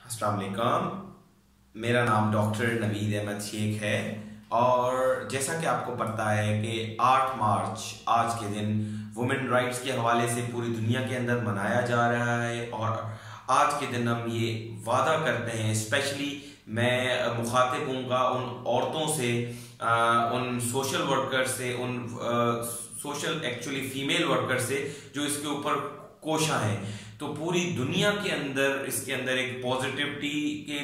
अस्सलाम वालेकुम। मेरा नाम डॉक्टर नवीद अहमद शेख है और जैसा कि आपको पता है कि 8 मार्च आज के दिन वुमेन राइट्स के हवाले से पूरी दुनिया के अंदर मनाया जा रहा है। और आज के दिन हम ये वादा करते हैं, स्पेशली मैं मुखातिब हूँगा उन औरतों से, उन सोशल वर्कर से, उन सोशल एक्चुअली फीमेल वर्कर से जो इसके ऊपर कोशा है। तो पूरी दुनिया के अंदर इसके अंदर एक पॉजिटिविटी के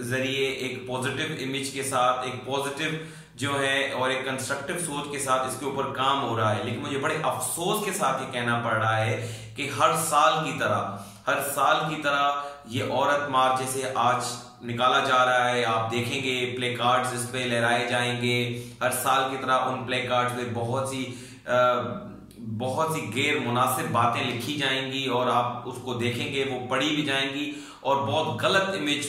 जरिए, एक पॉजिटिव इमेज के साथ, एक पॉजिटिव जो है और एक कंस्ट्रक्टिव सोच के साथ इसके ऊपर काम हो रहा है। लेकिन मुझे बड़े अफसोस के साथ ये कहना पड़ रहा है कि हर साल की तरह ये औरत मार्च जैसे आज निकाला जा रहा है, आप देखेंगे प्ले कार्ड्स इस पे लहराए जाएंगे। हर साल की तरह उन प्ले कार्ड्स पे बहुत सी गैर मुनासिब बातें लिखी जाएंगी और आप उसको देखेंगे, वो पढ़ी भी जाएंगी और बहुत गलत इमेज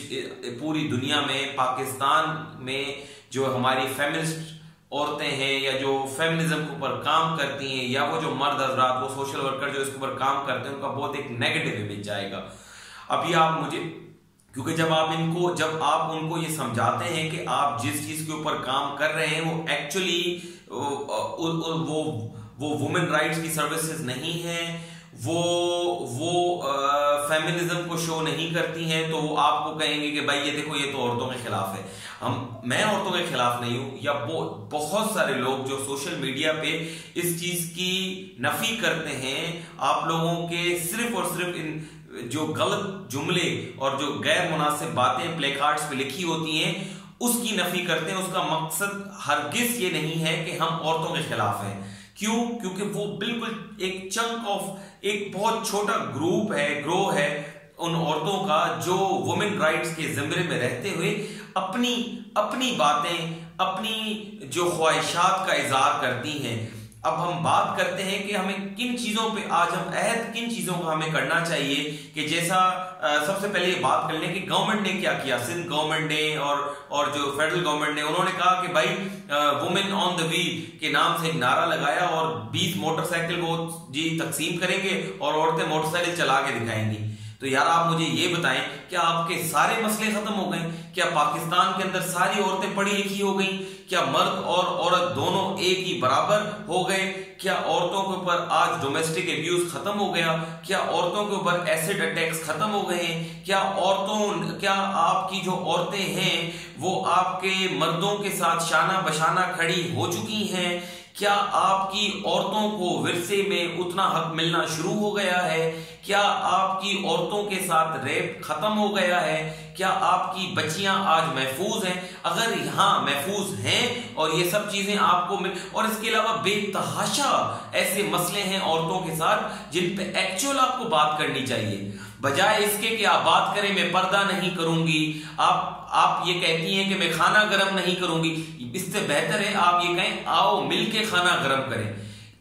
पूरी दुनिया में, पाकिस्तान में जो हमारी फेमिनिस्ट औरतें हैं या जो फेमिनिज्म के ऊपर काम करती हैं या वो जो मर्द हजरात, वो सोशल वर्कर जो इसके ऊपर काम करते हैं, उनका बहुत एक नेगेटिव इमेज जाएगा। अभी आप मुझे, क्योंकि जब आप उनको ये समझाते हैं कि आप जिस चीज के ऊपर काम कर रहे हैं वो एक्चुअली वो वुमेन राइट्स की सर्विसेज नहीं है, वो फेमिनिज्म को शो नहीं करती हैं, तो वो आपको कहेंगे कि भाई ये देखो, ये तो औरतों के खिलाफ है। मैं औरतों के खिलाफ नहीं हूं, या बहुत सारे लोग जो सोशल मीडिया पे इस चीज की नफी करते हैं, आप लोगों के सिर्फ और सिर्फ इन जो गलत जुमले और जो गैर मुनासिब बातें प्ले कार्ड्स पे लिखी होती हैं उसकी नफी करते हैं। उसका मकसद हरगिज ये नहीं है कि हम औरतों के खिलाफ हैं। क्यों? क्योंकि वो बिल्कुल एक चंक ऑफ, एक बहुत छोटा ग्रोह है उन औरतों का जो वुमेन राइट्स के ज़िम्मे में रहते हुए अपनी बातें, अपनी जो ख्वाहिशात का इजहार करती हैं। अब हम बात करते हैं कि हमें किन चीजों पे आज हम किन चीजों का हमें करना चाहिए। कि जैसा सबसे पहले ये बात कर लें कि गवर्नमेंट ने क्या किया, सिंध गवर्नमेंट ने और जो फेडरल गवर्नमेंट ने, उन्होंने कहा कि भाई वुमेन ऑन द व्हील के नाम से एक नारा लगाया और 20 मोटरसाइकिल को जी तकसीम करेंगे और औरतें मोटरसाइकिल चला के दिखाएंगी। तो यार आप मुझे ये बताएं, क्या आपके सारे मसले खत्म हो गए? क्या पाकिस्तान के अंदर सारी औरतें पढ़ी लिखी हो गई? क्या मर्द और औरत दोनों एक ही बराबर हो गए? क्या औरतों के ऊपर आज डोमेस्टिक एब्यूज खत्म हो गया? क्या औरतों के ऊपर एसिड अटैक्स खत्म हो गए हैं? क्या आपकी जो औरतें हैं वो आपके मर्दों के साथ शाना बशाना खड़ी हो चुकी हैं? क्या आपकी औरतों को विरसे में उतना हक मिलना शुरू हो गया है? क्या आपकी औरतों के साथ रेप खत्म हो गया है? क्या आपकी बच्चियां आज महफूज हैं? अगर यहाँ महफूज हैं और ये सब चीजें आपको मिल, और इसके अलावा बेतहाशा ऐसे मसले हैं औरतों के साथ जिन पे एक्चुअल आपको बात करनी चाहिए, बजाय इसके कि आप बात करें मैं पर्दा नहीं करूंगी, आप ये कहती हैं कि मैं खाना गर्म नहीं करूंगी। इससे बेहतर है आप ये कहें आओ मिलके खाना गर्म करें,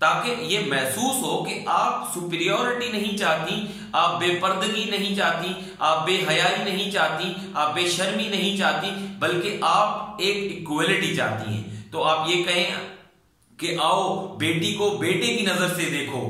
ताकि ये महसूस हो कि आप सुपीरियोरिटी नहीं चाहती, आप बेपर्दगी नहीं चाहती, आप बेहयाई नहीं चाहती, आप बेशर्मी नहीं चाहती, बल्कि आप एक इक्वलिटी चाहती हैं। तो आप ये कहें कि आओ बेटी को बेटे की नजर से देखो,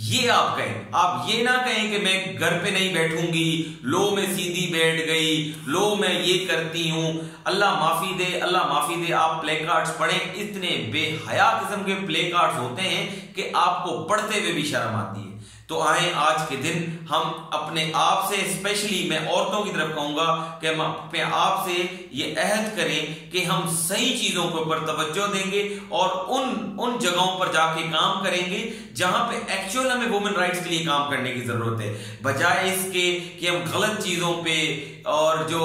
ये आप कहें। आप ये ना कहें कि मैं घर पे नहीं बैठूंगी, लो मैं सीधी बैठ गई, लो मैं ये करती हूं, अल्लाह माफी दे, अल्लाह माफी दे। आप प्ले कार्ड्स पढ़ें, इतने बेहया किस्म के प्ले कार्ड्स होते हैं कि आपको पढ़ते हुए भी शर्म आती है। तो आए आज के दिन हम अपने आप से, स्पेशली मैं औरतों की तरफ कहूंगा कि हम अपने आप से ये अहद करें कि हम सही चीजों के ऊपर तवज्जो देंगे और उन जगहों पर जाके काम करेंगे जहां पे एक्चुअल हमें वुमेन राइट्स के लिए काम करने की जरूरत है, बजाय इसके कि हम गलत चीजों पे और जो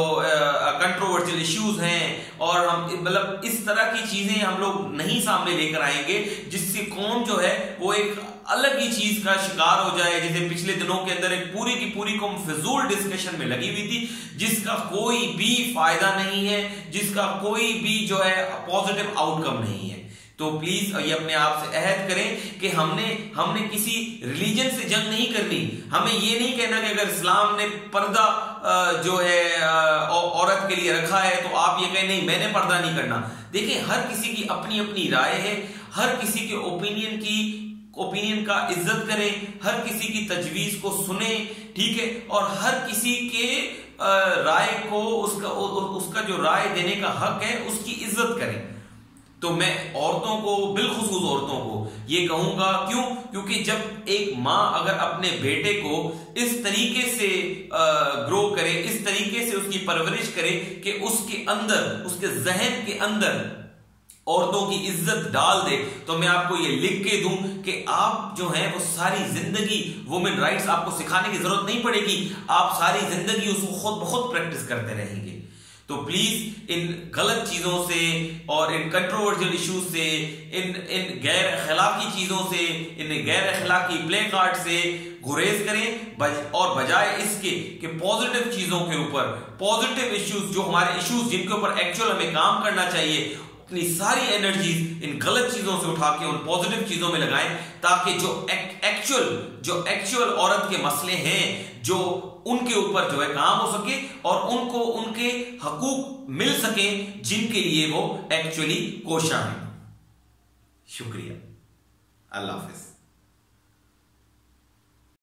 कंट्रोवर्शियल इश्यूज हैं और हम मतलब इस तरह की चीजें हम लोग नहीं सामने लेकर आएंगे जिससे कौम जो है वो एक अलग ही चीज का शिकार हो जाए। जैसे पिछले दिनों के अंदर एक पूरी की पूरी कौम फिजूल डिस्कशन में लगी हुई थी जिसका कोई भी फायदा नहीं है, जिसका कोई भी जो है पॉजिटिव आउटकम नहीं है। तो प्लीज ये अपने आप से अहद करें कि हमने किसी रिलीजन से जंग नहीं करनी। हमें ये नहीं कहना कि अगर इस्लाम ने पर्दा जो है औरत के लिए रखा है तो आप ये कहें नहीं मैंने पर्दा नहीं करना। देखिए हर किसी की अपनी अपनी राय है, हर किसी के ओपिनियन का इज्जत करें, हर किसी की तजवीज को सुने, ठीक है, और हर किसी के राय को, उसका जो राय देने का हक है उसकी इज्जत करें। तो मैं औरतों को, बिलखुसूस औरतों को ये कहूंगा, क्यों? क्योंकि जब एक माँ अगर अपने बेटे को इस तरीके से ग्रो करे, इस तरीके से उसकी परवरिश करे कि उसके अंदर, उसके जहन के अंदर औरतों की इज्जत डाल दे, तो मैं आपको ये लिख के दूं कि आप जो है वो सारी जिंदगी वुमेन राइट्स आपको सिखाने की जरूरत नहीं पड़ेगी, आप सारी जिंदगी उसको खुद ब खुद प्रैक्टिस करते रहेंगे। तो प्लीज इन गलत चीजों से और इन कंट्रोवर्शियल इश्यूज से, इन गैर अखलाकी चीजों से, इन गैर अखलाकी प्ले कार्ड से गुरेज करें, और बजाय इसके कि पॉजिटिव चीजों के ऊपर, पॉजिटिव इश्यूज, जो हमारे इश्यूज जिनके ऊपर एक्चुअल हमें काम करना चाहिए, अपनी सारी एनर्जीज इन गलत चीजों से उठा के उन पॉजिटिव चीजों में लगाएं, ताकि जो एक्चुअल औरत के मसले हैं, जो उनके ऊपर जो है काम हो सके और उनको उनके हकूक मिल सके जिनके लिए वो एक्चुअली कोशा है। शुक्रिया। अल्लाह हाफिज।